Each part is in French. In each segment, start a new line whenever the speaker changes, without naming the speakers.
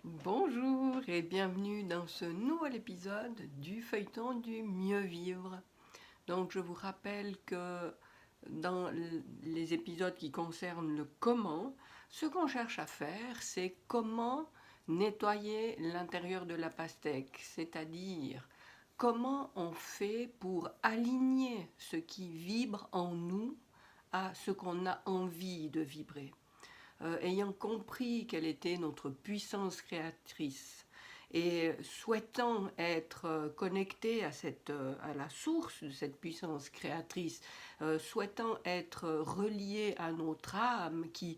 Bonjour et bienvenue dans ce nouvel épisode du feuilleton du mieux vivre. Donc je vous rappelle que dans les épisodes qui concernent le comment, ce qu'on cherche à faire, c'est comment nettoyer l'intérieur de la pastèque, c'est-à-dire comment on fait pour aligner ce qui vibre en nous à ce qu'on a envie de vibrer. Ayant compris quelle était notre puissance créatrice et souhaitant être connecté à la source de cette puissance créatrice, souhaitant être relié à notre âme qui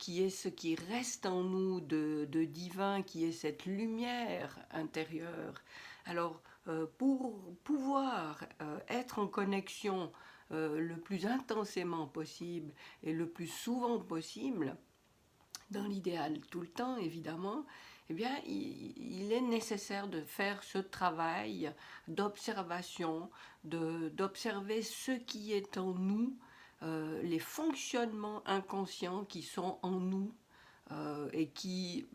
est ce qui reste en nous de divin, qui est cette lumière intérieure. Alors, pour pouvoir être en connexion le plus intensément possible et le plus souvent possible, dans l'idéal tout le temps évidemment, eh bien, il est nécessaire de faire ce travail d'observation, d'observer ce qui est en nous, les fonctionnements inconscients qui sont en nous et qui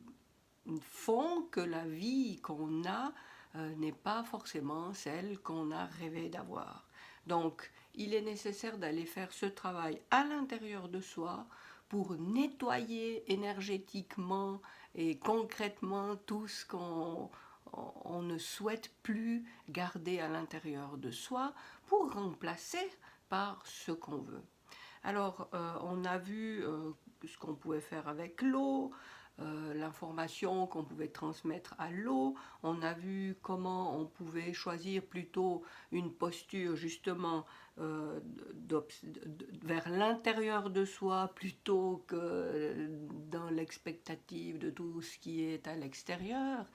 font que la vie qu'on a n'est pas forcément celle qu'on a rêvé d'avoir. Donc, il est nécessaire d'aller faire ce travail à l'intérieur de soi pour nettoyer énergétiquement et concrètement tout ce qu'on ne souhaite plus garder à l'intérieur de soi pour remplacer par ce qu'on veut. Alors, on a vu ce qu'on pouvait faire avec l'eau, l'information qu'on pouvait transmettre à l'eau. On a vu comment on pouvait choisir plutôt une posture justement euh, vers l'intérieur de soi plutôt que dans l'expectative de tout ce qui est à l'extérieur.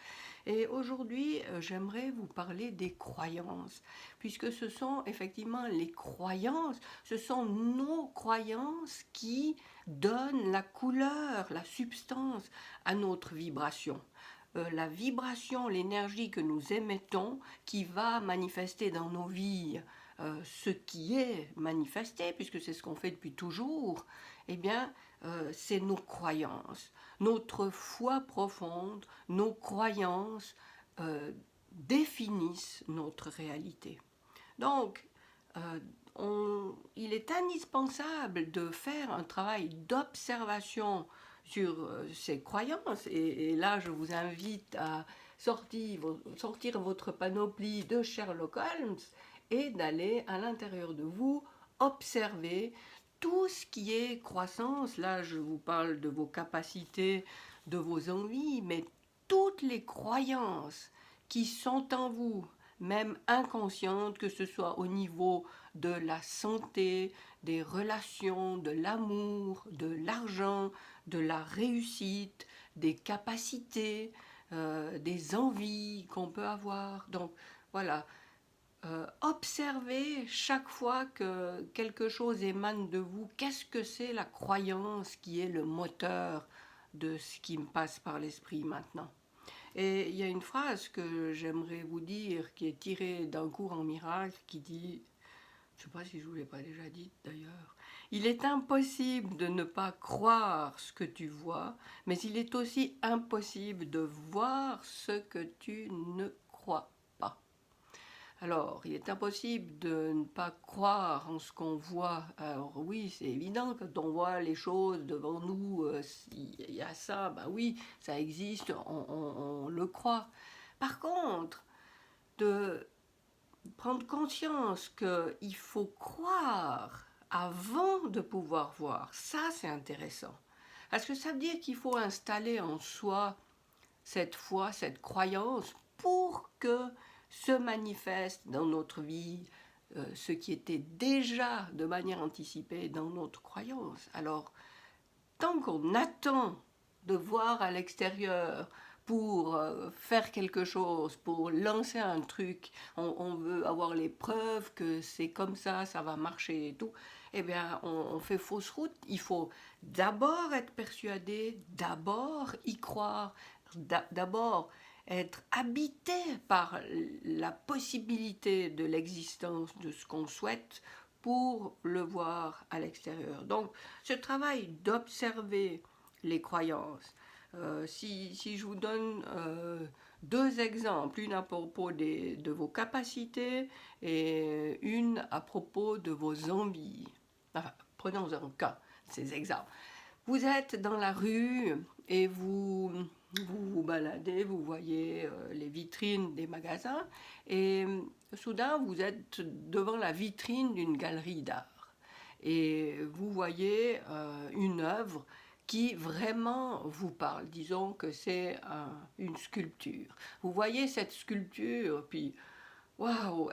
Et aujourd'hui, j'aimerais vous parler des croyances, puisque ce sont effectivement les croyances, ce sont nos croyances qui donnent la couleur, la substance à notre vibration. La vibration, l'énergie que nous émettons, qui va manifester dans nos vies ce qui est manifesté, puisque c'est ce qu'on fait depuis toujours, eh bien, c'est nos croyances, notre foi profonde, nos croyances définissent notre réalité. Donc, il est indispensable de faire un travail d'observation sur ces croyances. Et là, je vous invite à sortir votre panoplie de Sherlock Holmes et d'aller à l'intérieur de vous observer tout ce qui est croissance. Là, je vous parle de vos capacités, de vos envies, mais toutes les croyances qui sont en vous, même inconscientes, que ce soit au niveau de la santé, des relations, de l'amour, de l'argent, de la réussite, des capacités, des envies qu'on peut avoir. Donc voilà, observez chaque fois que quelque chose émane de vous, qu'est-ce que c'est la croyance qui est le moteur de ce qui me passe par l'esprit maintenant. Et il y a une phrase que j'aimerais vous dire qui est tirée d'un cours en miracle qui dit, je ne sais pas si je ne vous l'ai pas déjà dit d'ailleurs, il est impossible de ne pas croire ce que tu vois, mais il est aussi impossible de voir ce que tu ne crois pas. Alors, il est impossible de ne pas croire en ce qu'on voit. Alors oui, c'est évident, quand on voit les choses devant nous, il y a ça, ben oui, ça existe, on le croit. Par contre, de prendre conscience qu'il faut croire avant de pouvoir voir, ça c'est intéressant. Parce que ça veut dire qu'il faut installer en soi cette foi, cette croyance, pour que se manifeste dans notre vie ce qui était déjà de manière anticipée dans notre croyance. Alors, tant qu'on attend de voir à l'extérieur pour faire quelque chose, pour lancer un truc, on veut avoir les preuves que c'est comme ça va marcher et tout, eh bien on fait fausse route. Il faut d'abord être persuadé, d'abord y croire, d'abord être habité par la possibilité de l'existence de ce qu'on souhaite pour le voir à l'extérieur. Donc, ce travail d'observer les croyances, Si je vous donne deux exemples, une à propos de vos capacités et une à propos de vos envies. Enfin, prenons en cas ces exemples. Vous êtes dans la rue et vous baladez, vous voyez les vitrines des magasins et soudain vous êtes devant la vitrine d'une galerie d'art et vous voyez une œuvre qui vraiment vous parle. Disons que c'est une sculpture. Vous voyez cette sculpture, puis waouh,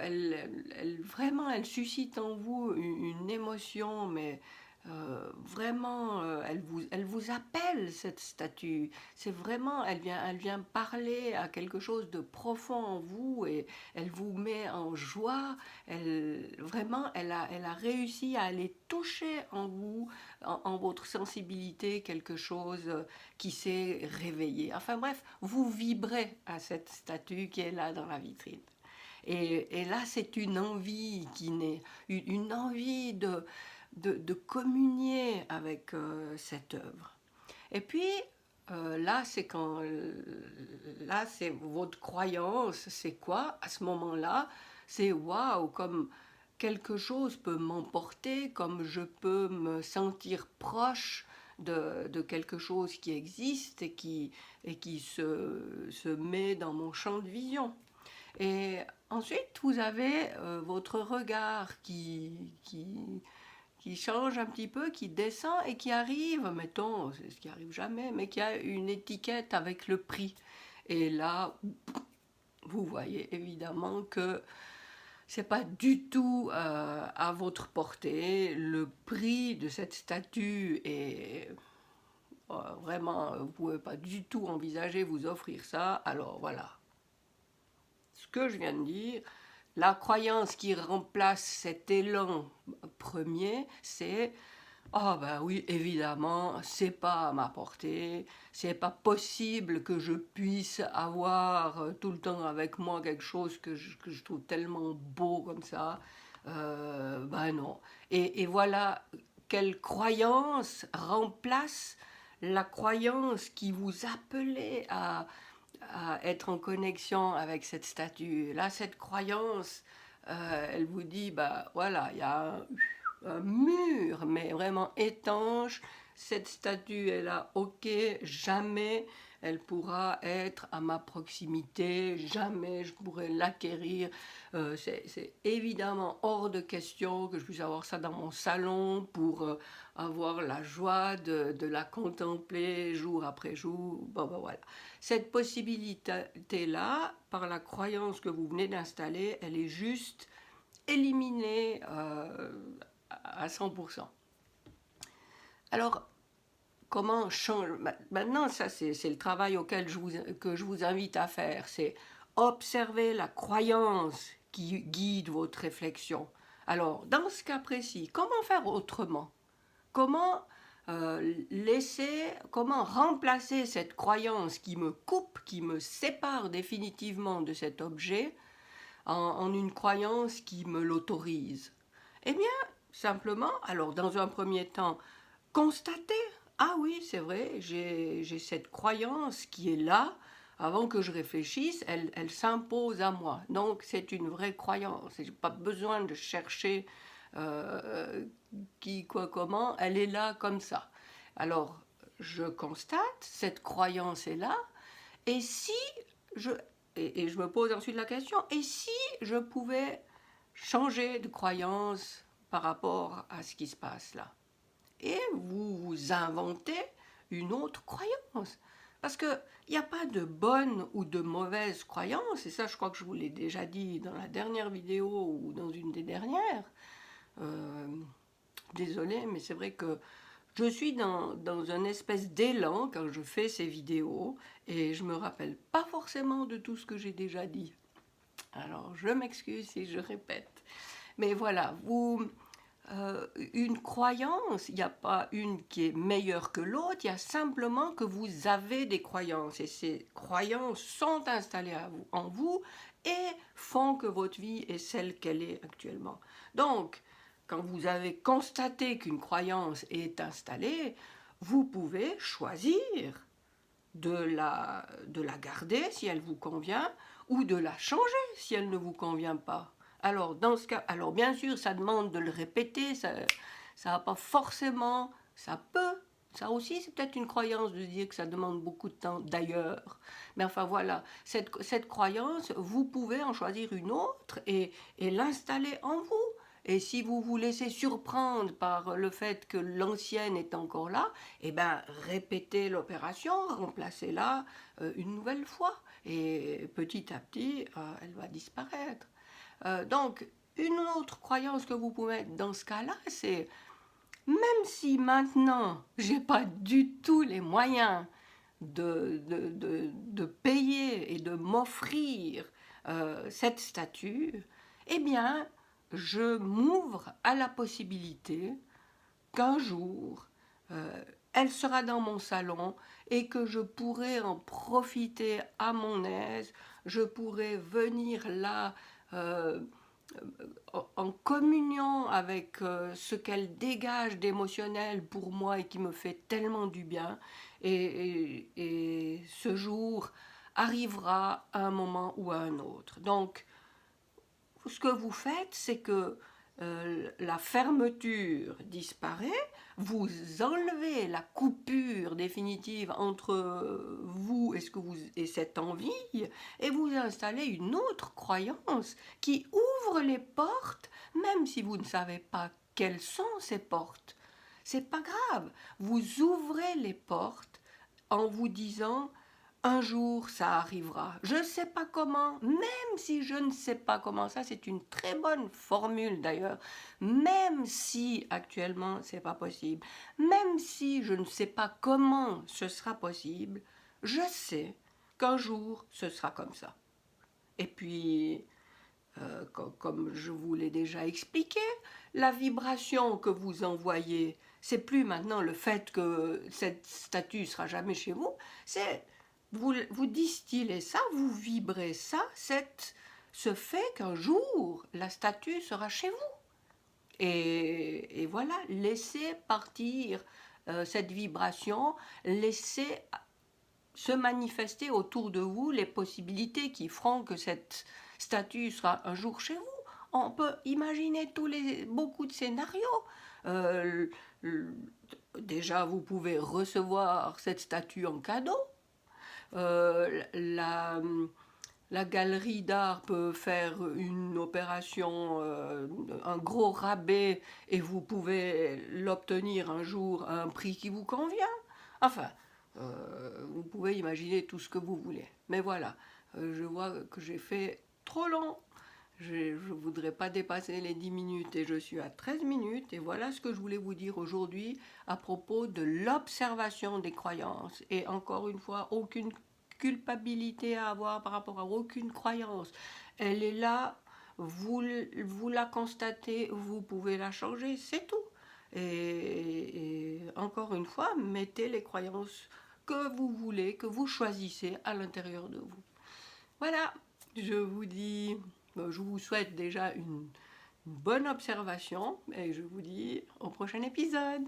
vraiment, elle suscite en vous une émotion, mais vraiment, elle vous appelle, cette statue. C'est vraiment, elle vient parler à quelque chose de profond en vous et elle vous met en joie. Vraiment, elle a réussi à aller toucher en vous, en votre sensibilité, quelque chose qui s'est réveillé. Enfin bref, vous vibrez à cette statue qui est là dans la vitrine. Et là, c'est une envie qui naît, une envie de communier avec cette œuvre. Et puis, là, c'est votre croyance, c'est quoi à ce moment-là? C'est waouh, comme quelque chose peut m'emporter, comme je peux me sentir proche de quelque chose qui existe et qui se met dans mon champ de vision. Et ensuite, vous avez votre regard qui change un petit peu, qui descend et qui arrive, mettons, c'est ce qui arrive jamais, mais qui a une étiquette avec le prix. Et là, vous voyez évidemment que c'est pas du tout à votre portée. Le prix de cette statue est vraiment, vous pouvez pas du tout envisager vous offrir ça. Alors voilà, ce que je viens de dire, la croyance qui remplace cet élan premier, c'est ah ben oui, évidemment, c'est pas à ma portée, c'est pas possible que je puisse avoir tout le temps avec moi quelque chose que je trouve tellement beau comme ça. Ben non. Et voilà quelle croyance remplace la croyance qui vous appelait à être en connexion avec cette statue. Là, cette croyance, elle vous dit, bah voilà, il y a un mur, mais vraiment étanche. Cette statue est là, ok, jamais elle pourra être à ma proximité, jamais je pourrai l'acquérir. C'est évidemment hors de question que je puisse avoir ça dans mon salon pour avoir la joie de la contempler jour après jour. Bon, ben voilà. Cette possibilité-là, par la croyance que vous venez d'installer, elle est juste éliminée à 100%. Alors, comment changer? Maintenant, ça, c'est le travail que je vous invite à faire. C'est observer la croyance qui guide votre réflexion. Alors, dans ce cas précis, comment faire autrement? Comment comment remplacer cette croyance qui me coupe, qui me sépare définitivement de cet objet en une croyance qui me l'autorise? Eh bien, simplement, alors dans un premier temps, constater, ah oui, c'est vrai, j'ai cette croyance qui est là, avant que je réfléchisse, elle s'impose à moi. Donc c'est une vraie croyance. Je n'ai pas besoin de chercher qui, quoi, comment, elle est là comme ça. Alors je constate, cette croyance est là, et si je, et je me pose ensuite la question, et si je pouvais changer de croyance par rapport à ce qui se passe là? Et vous inventez une autre croyance. Parce qu'il n'y a pas de bonne ou de mauvaise croyance, et ça je crois que je vous l'ai déjà dit dans la dernière vidéo ou dans une des dernières. Euh, Désolée, mais c'est vrai que je suis dans une espèce d'élan quand je fais ces vidéos, et je ne me rappelle pas forcément de tout ce que j'ai déjà dit. Alors je m'excuse si je répète. Mais voilà, une croyance, il n'y a pas une qui est meilleure que l'autre, il y a simplement que vous avez des croyances et ces croyances sont installées en vous et font que votre vie est celle qu'elle est actuellement. Donc, quand vous avez constaté qu'une croyance est installée, vous pouvez choisir de la garder si elle vous convient ou de la changer si elle ne vous convient pas. Alors, dans ce cas, alors bien sûr, ça demande de le répéter, ça va pas forcément, ça peut, ça aussi c'est peut-être une croyance de se dire que ça demande beaucoup de temps d'ailleurs. Mais enfin voilà, cette croyance, vous pouvez en choisir une autre et l'installer en vous. Et si vous vous laissez surprendre par le fait que l'ancienne est encore là, eh ben répétez l'opération, remplacez-la une nouvelle fois. Et petit à petit, elle va disparaître. Donc, une autre croyance que vous pouvez mettre dans ce cas-là, c'est même si maintenant, j'ai pas du tout les moyens de payer et de m'offrir cette statue, eh bien, je m'ouvre à la possibilité qu'un jour, elle sera dans mon salon et que je pourrai en profiter à mon aise, je pourrai venir là en communion avec ce qu'elle dégage d'émotionnel pour moi et qui me fait tellement du bien. Et ce jour arrivera à un moment ou à un autre. Donc, ce que vous faites, c'est que la fermeture disparaît, vous enlevez la coupure définitive entre vous et, et cette envie, et vous installez une autre croyance qui ouvre les portes, même si vous ne savez pas quelles sont ces portes. C'est pas grave, vous ouvrez les portes en vous disant un jour, ça arrivera. Je ne sais pas comment, même si je ne sais pas comment, ça c'est une très bonne formule d'ailleurs, même si actuellement c'est pas possible, même si je ne sais pas comment ce sera possible, je sais qu'un jour ce sera comme ça. Et puis, comme je vous l'ai déjà expliqué, la vibration que vous envoyez, c'est plus maintenant le fait que cette statue sera jamais chez vous, c'est vous distillez ça, vous vibrez ça, ce fait qu'un jour la statue sera chez vous. Et voilà, laissez partir cette vibration, laissez se manifester autour de vous les possibilités qui feront que cette statue sera un jour chez vous. On peut imaginer beaucoup de scénarios. Euh, Déjà, vous pouvez recevoir cette statue en cadeau. Euh, la, la galerie d'art peut faire une opération, un gros rabais, et vous pouvez l'obtenir un jour à un prix qui vous convient. Enfin, vous pouvez imaginer tout ce que vous voulez. Mais voilà, je vois que j'ai fait trop long. Je ne voudrais pas dépasser les 10 minutes et je suis à 13 minutes. Et voilà ce que je voulais vous dire aujourd'hui à propos de l'observation des croyances. Et encore une fois, aucune culpabilité à avoir par rapport à aucune croyance. Elle est là, vous la constatez, vous pouvez la changer, c'est tout. Et encore une fois, mettez les croyances que vous voulez, que vous choisissez à l'intérieur de vous. Voilà, je vous dis, je vous souhaite déjà une bonne observation et je vous dis au prochain épisode.